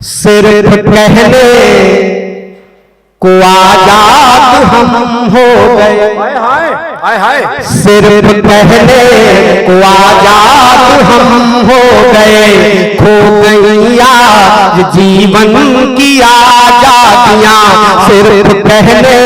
सिर्फ कहने को आजाद हम हो गए, सिर्फ कहने को आजाद हम हो गए। खो गई आज जीवन की आजादियां, सिर्फ कहने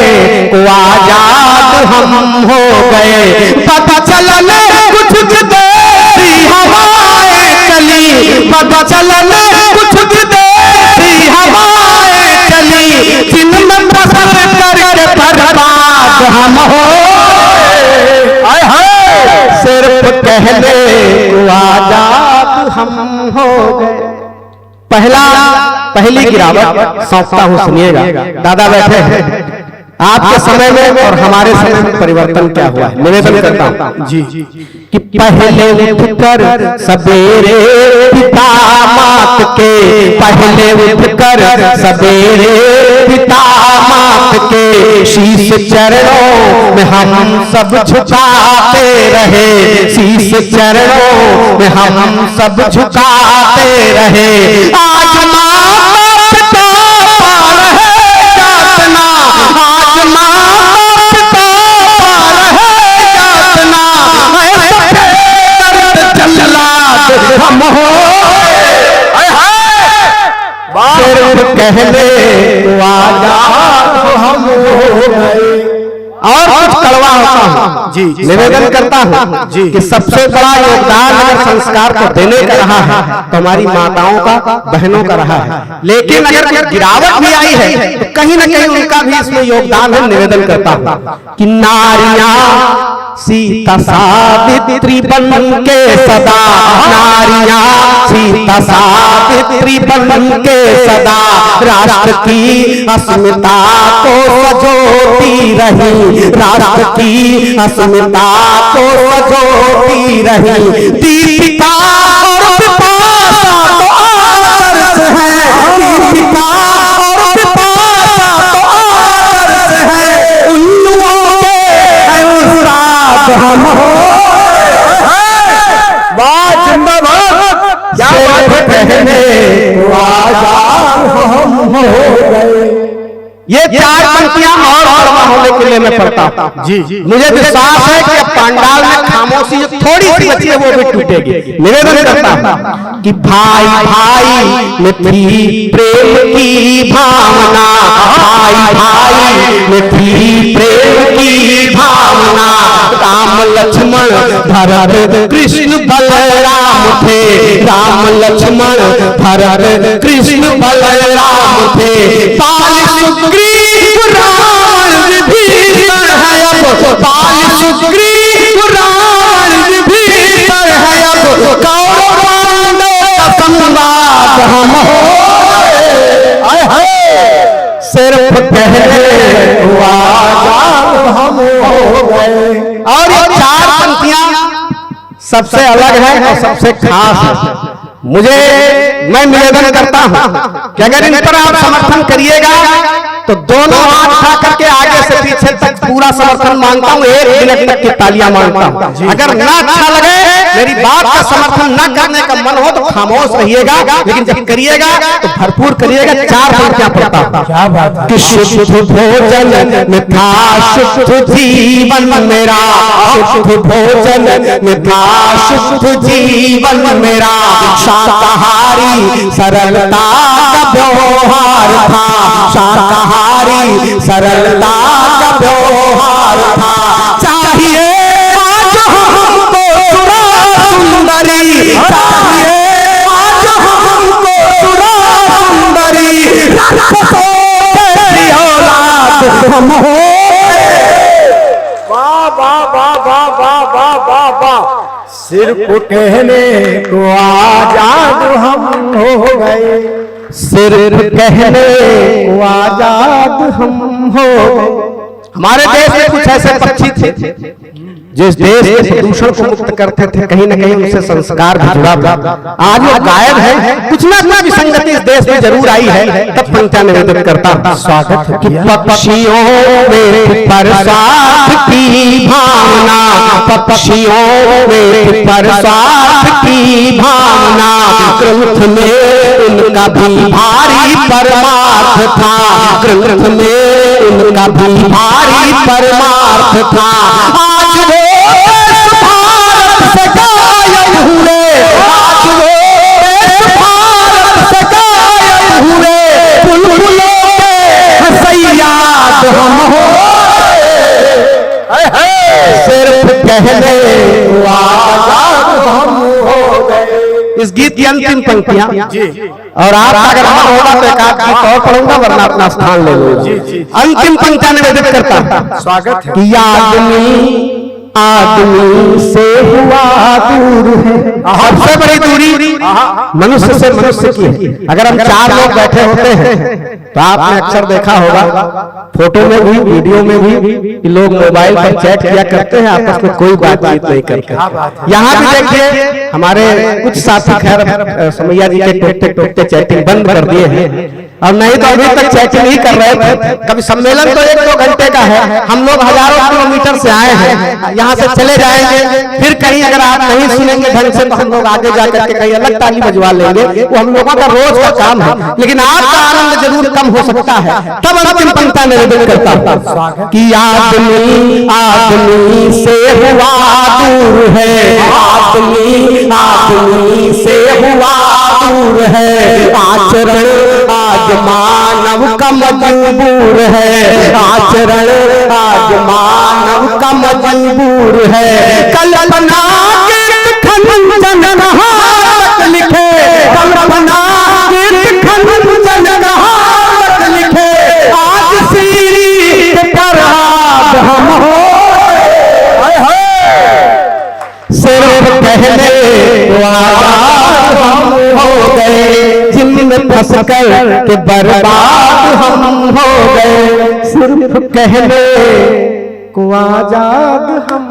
को आजाद हम हो गए। पता चलने कुछ देरी हवाएं चली, पता चलने कुछ देरी हवाएं चली, जिनमें बसर करके बर्बाद हम हो। सिर्फ कहने को आजाद हम हो गए। पहली गिरावट सौंपता हूं, सुनिएगा। दादा बैठे हैं, आपके समय में और हमारे समय में परिवर्तन क्या हुआ है निवेदन करता हूं जी कि पहले उठकर सवेरे पिता मात के, पहले उठकर सवेरे पिता मात के शीश चरणों में हम सब झुकाते रहे, शीश चरणों में हम सब झुकाते रहे। आज हम हो सिर्फ कहने को आजाद हम हो गए। और कुछ कड़वा होता हूं जी, निवेदन करता हूं जी कि सबसे बड़ा योगदान अगर संस्कार को देने का रहा है तो हमारी माताओं का, बहनों का रहा है। लेकिन अगर गिरावट भी आई है तो कहीं ना कहीं उनका भी इसमें योगदान है। निवेदन करता हूं कि नारियां सीता सावित्री बन के सदा, नारियां सीता सावित्री बन के सदा राष्ट्र की अस्मिता को सजोती रही, राष्ट्र की अस्मिता को सजोती रही। दीपिका और पिपासा तो आदर्श है, दीपिका और पिपासा तो आदर्श है, उल्लुओं के उस्ताद हम हो। कहने को आजाद हम हो गए। ये चार पंक्तियां और कड़वा होने के लिए मैं पढ़ता हूं जी। मुझे विश्वास है कि अब पंडाल में खामोशी जो थोड़ी सी बची है वो भी टूटेगी। निवेदन करता हूं कि भाई भाई में थी प्रेम की भावना, भाई भाई में थी प्रेम की भावना। राम लक्ष्मण भरत कृष्ण बलराम थे, राम लक्ष्मण भरत कृष्ण बलराम थे। पाल सुग्रीव राम विभीषण है अब, पाल सुग्रीव राम विभीषण है अब, कौरव पांडव का संवाद हम हो। सिर्फ कहने को आजाद हम हो गए। और ये चार पंक्तियां सबसे अलग है और सबसे खास है। मैं निवेदन करता हूं कि अगर इन पर आप समर्थन करिएगा तो दोनों हाथ उठा करके आगे से पीछे तक पूरा समर्थन मांगता हूं, 1 मिनट तक की तालियां मांगता हूं। अगर ना अच्छा लगे, मेरी बात का समर्थन ना करने का मन हो तो खामोश रहिएगा, लेकिन जब करिएगा तो भरपूर करिएगा। 4 पंक्तियां पढ़ता हूं। क्या बात कि शुद्ध भोजन में था शुद्ध जीवन मेरा, शुद्ध भोजन में था शुद्ध जीवन मेरा। शाकाहारी सरलता का व्यवहार था, शाकाहारी सरलता का व्यवहार था। चाहिए आज हमको सुंदरी, चाहिए आज हमको सुंदरी, राक्षसों की औलाद हम हो। वाह वाह वाह वाह वाह वाह वाह वाह। सिर्फ कहने को आजाद हम हो गए, सिर्फ कहने को आजाद हम हो गए। हमारे देश में कुछ ऐसे पक्षी थे जिस देश के प्रदूषण को मुक्त करते थे, कहीं न कहीं उनसे संस्कार भी जुड़ा था। आज वो गायब है। कुछ ना कुछ विसंगति इस देश में जरूर आई है। तब पंक्तियां निवेदन करता स्वागत है कि पक्षियों में परसाद की भावना, पक्षियों में परसाद की भावना, ग्रंथ में उनका भी भारी परमार्थ था, ग्रंथ में उनका भी भारी परमार्थ था। आज वो भारत से गायब हुए, आज वो भारत से गायब हुए, बुलबुलों के सैयाद हम हो, सिर्फ कहने आजाद हम हो गए। इस गीत की अंतिम पंक्तियां और आप अगर मन होगा तो एक आध और पढ़ूंगा, वरना अपना स्थान ले लूंगा। अंतिम पंक्तियां निवेदित करता स्वागत है कि आदमी आदमी से हुआ दूर है, सबसे बड़ी दूरी मनुष्य से मनुष्य की है। अगर हम चार लोग बैठे होते हैं तो आपने अक्सर देखा होगा, फोटो में भी वीडियो में भी लोग मोबाइल पर चैट किया करते हैं, आपस में कोई बातचीत नहीं करते। यहाँ भी देखिए हमारे कुछ साथी खैर समैया जी के टोकते टोकते चैटिंग बंद कर दिए हैं, और नहीं तो अभी तक चैटिंग ही कर रहे थे। कभी सम्मेलन तो 1-2 घंटे का है, हम लोग हजारों किलोमीटर से आए हैं, यहाँ से चले जाएंगे, फिर कहीं अगर आप नहीं सुनेंगे ढंग से तो हम लोग आगे जाकर के कहीं अलग ताली बजवा लेंगे। वो हम लोगों का रोज का काम है, लेकिन आपका आनंद जरूर कम हो सकता है। तब अंतिम पंक्ति निवेदन करता कि आदमी आदमी से हुआ दूर है, आदमी आदमी से हुआ दूर है, आचरण आज मानव का मजबूर है, आचरण आज मानव का मजबूर है। कल्पना के खंजन नहावत लिखे, कल्पना के खंजन नहावत लिखे, आज सीरी पर आज हम हो, सिर्फ कहने आजाद हम हो गए, जिनमें फंस कर के बर्बाद हम हो गए, सिर्फ कहने को आजाद हम